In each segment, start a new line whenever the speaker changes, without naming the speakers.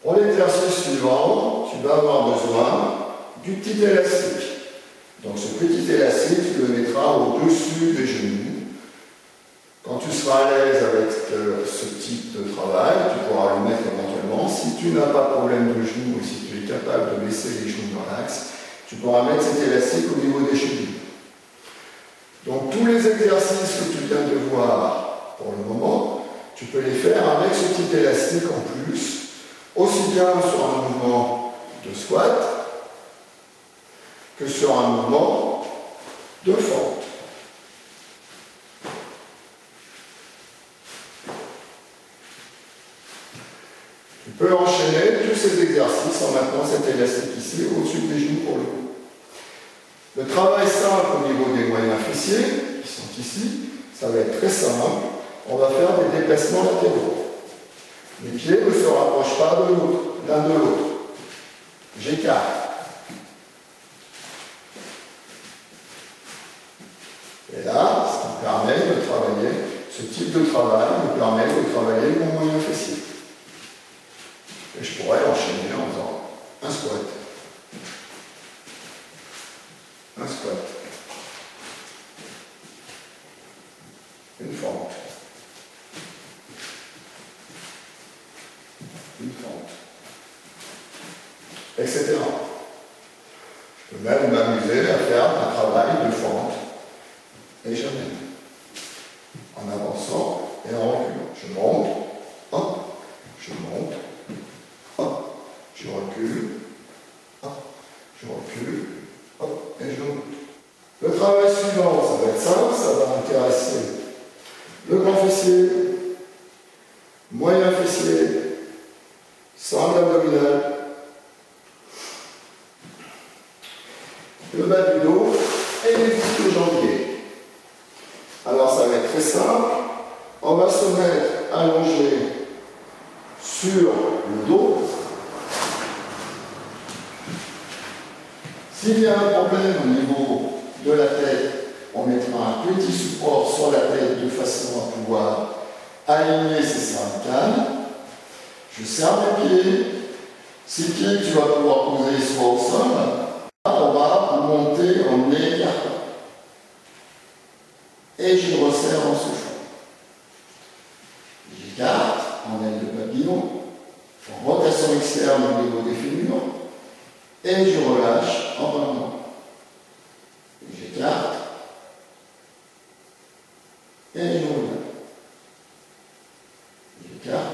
Pour l'exercice suivant, tu vas avoir besoin du petit élastique. Donc ce petit élastique, tu le mettras au-dessus des genoux. Quand tu seras à l'aise avec ce type de travail, tu pourras le mettre éventuellement. Si tu n'as pas de problème de genoux ou si tu es capable de laisser les genoux dans l'axe, tu pourras mettre cet élastique au niveau des chevilles. Donc tous les exercices que tu viens de voir pour le moment, tu peux les faire avec ce petit élastique en plus, aussi bien sur un mouvement de squat que sur un mouvement de fente. Tu peux enchaîner tous ces exercices en maintenant cet élastique ici au-dessus des genoux pour le coup. Le travail simple au niveau des moyens fessiers, qui sont ici, ça va être très simple. On va faire des déplacements latéraux. Les pieds ne se rapprochent pas de l'autre, l'un de l'autre. J'écarte. Et là, ça me permet de travailler, ce type de travail me permet de travailler mon moyen fessier. Et je pourrais enchaîner en faisant un squat. Un squat. Une fente. Une fente. Etc. Je peux même m'amuser à faire un travail de fente. Et j'amène. En avançant et en reculant. Je monte. Hop. Je monte. Hop. Je recule. Hop. Je recule. Hop. Et je monte. Le travail suivant, ça va être simple, ça va intéresser le grand fessier, moyen fessier, sangle abdominal, le bas du dos et les ischio-jambiers. Alors ça va être très simple, on va se mettre allongé sur le dos. S'il y a un problème au niveau de la tête, on mettra un petit support sur la tête de façon à pouvoir aligner ses cervicales. Je serre mes pieds. Ces pieds que tu vas pouvoir poser soit au sol, on va monter en écartant. Et je resserre en soufflant. J'écarte en aile de papillon, rotation externe au niveau des fémurs, et je relâche en revenant. J'écarte, et je relâche. J'écarte,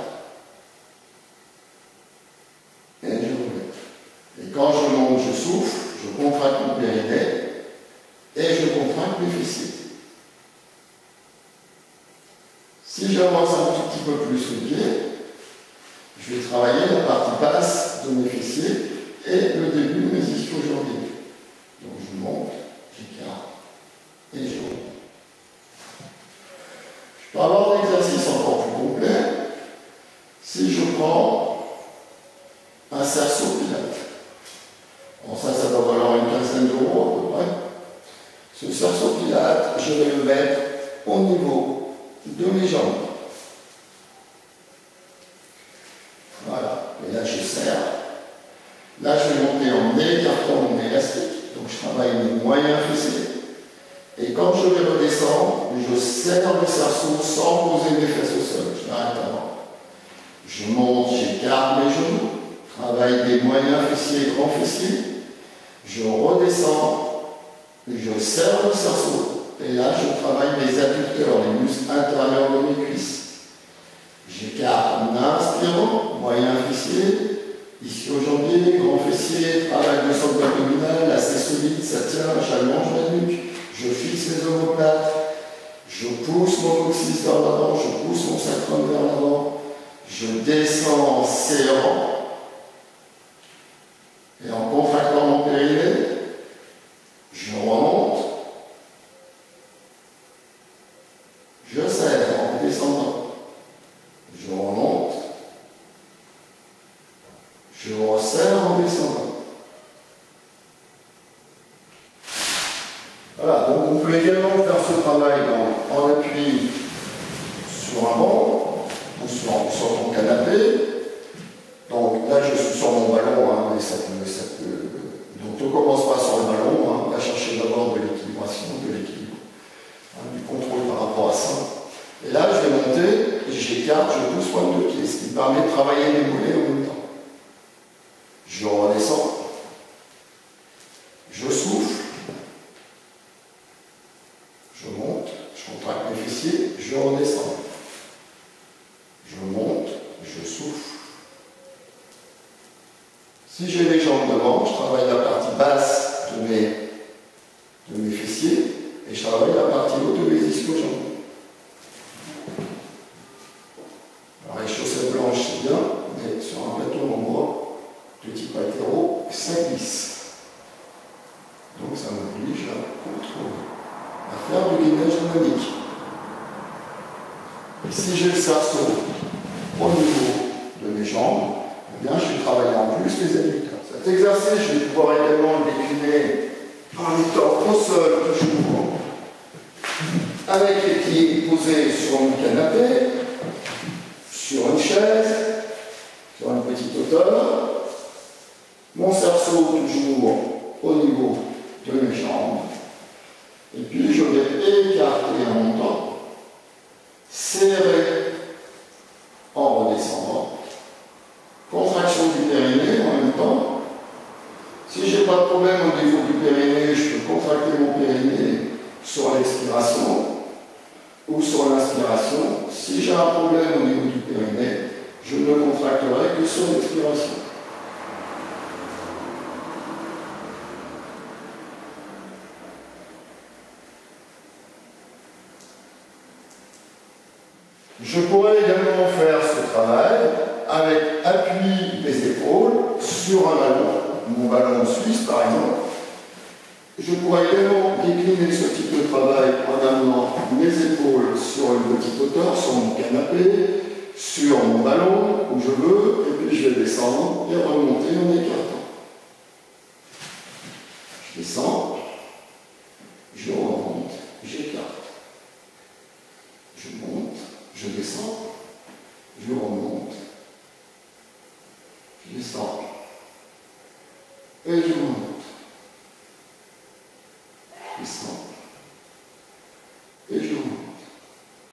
et je relâche. Et quand je monte, je souffle, je contracte mon périnée, et je contracte mes fessiers. Si j'avance un tout petit peu plus le pied, je vais travailler la partie basse de mes fessiers et le début de mes ischio-jambiers. Donc je monte, j'écarte et je remonte. Je peux avoir un exercice encore plus complet si je prends un cerceau pilate. Bon, ça doit valoir une quinzaine d'euros à peu près. Ce cerceau pilate, je vais le mettre au niveau de mes jambes. Voilà. Et là, je serre. Là, je vais monter en écartant mon élastique. Donc, je travaille mes moyens fessiers. Et quand je vais redescendre, je serre le cerceau sans poser mes fesses au sol. Je m'arrête avant. Je monte, j'écarte mes genoux. Travaille des moyens fessiers et grands fessiers. Je redescends. Je serre le cerceau. Et là, je travaille mes adducteurs, les muscles intérieurs de mes cuisses. J'écarte en inspirant, moyen fessier, ischio-jambier, grand fessier, travail de sangle abdominal, assez solide, ça tient, j'allonge la nuque, je fixe mes omoplates, je pousse mon coccyx vers l'avant, je pousse mon sacrum vers l'avant, je descends en serrant et en contractant mon périnée, je remonte. Je serre en descendant. Je remonte. Je resserre en descendant. Voilà, donc on peut également faire ce travail en appui sur un banc ou sur ton canapé. Donc permet de travailler mes mollets en même temps. Je redescends. Je souffle. Je monte. Je contracte mes fessiers. Je redescends. Je monte. Je souffle. Si j'ai les jambes devant, je travaille la partie basse de mes fessiers et je travaille la partie haute de mes ischio-jambes. Alors les chaussettes blanches, c'est bien, mais sur un plateau en bois de type altéro, ça glisse. Donc ça m'oblige à contrôler, à faire du gainage dynamique. Et si j'ai le cerceau au niveau de mes jambes, eh bien, je vais travailler en plus les adducteurs. Cet exercice, je vais pouvoir également le décliner en étant au sol, toujours, avec les pieds posés sur mon canapé, sur une chaise, sur une petite hauteur, mon cerceau toujours au niveau de mes jambes, et puis je vais écarter en montant, serrer en redescendant, contraction du périnée en même temps. Si je n'ai pas de problème au niveau du périnée, je peux contracter mon périnée sur l'expiration ou sur l'inspiration. Si j'ai un problème au niveau du périnée, je ne le contracterai que sur l'expiration. Je pourrais également faire ce travail avec appui des épaules sur un ballon, mon ballon suisse par exemple. Je pourrais également décliner ce type de travail en amenant mes épaules sur une petite hauteur, sur mon canapé, sur mon ballon, où je veux, et puis je vais descendre et remonter en écartant. Je descends, je remonte, j'écarte. Je monte, je descends, je remonte, je descends, et je monte.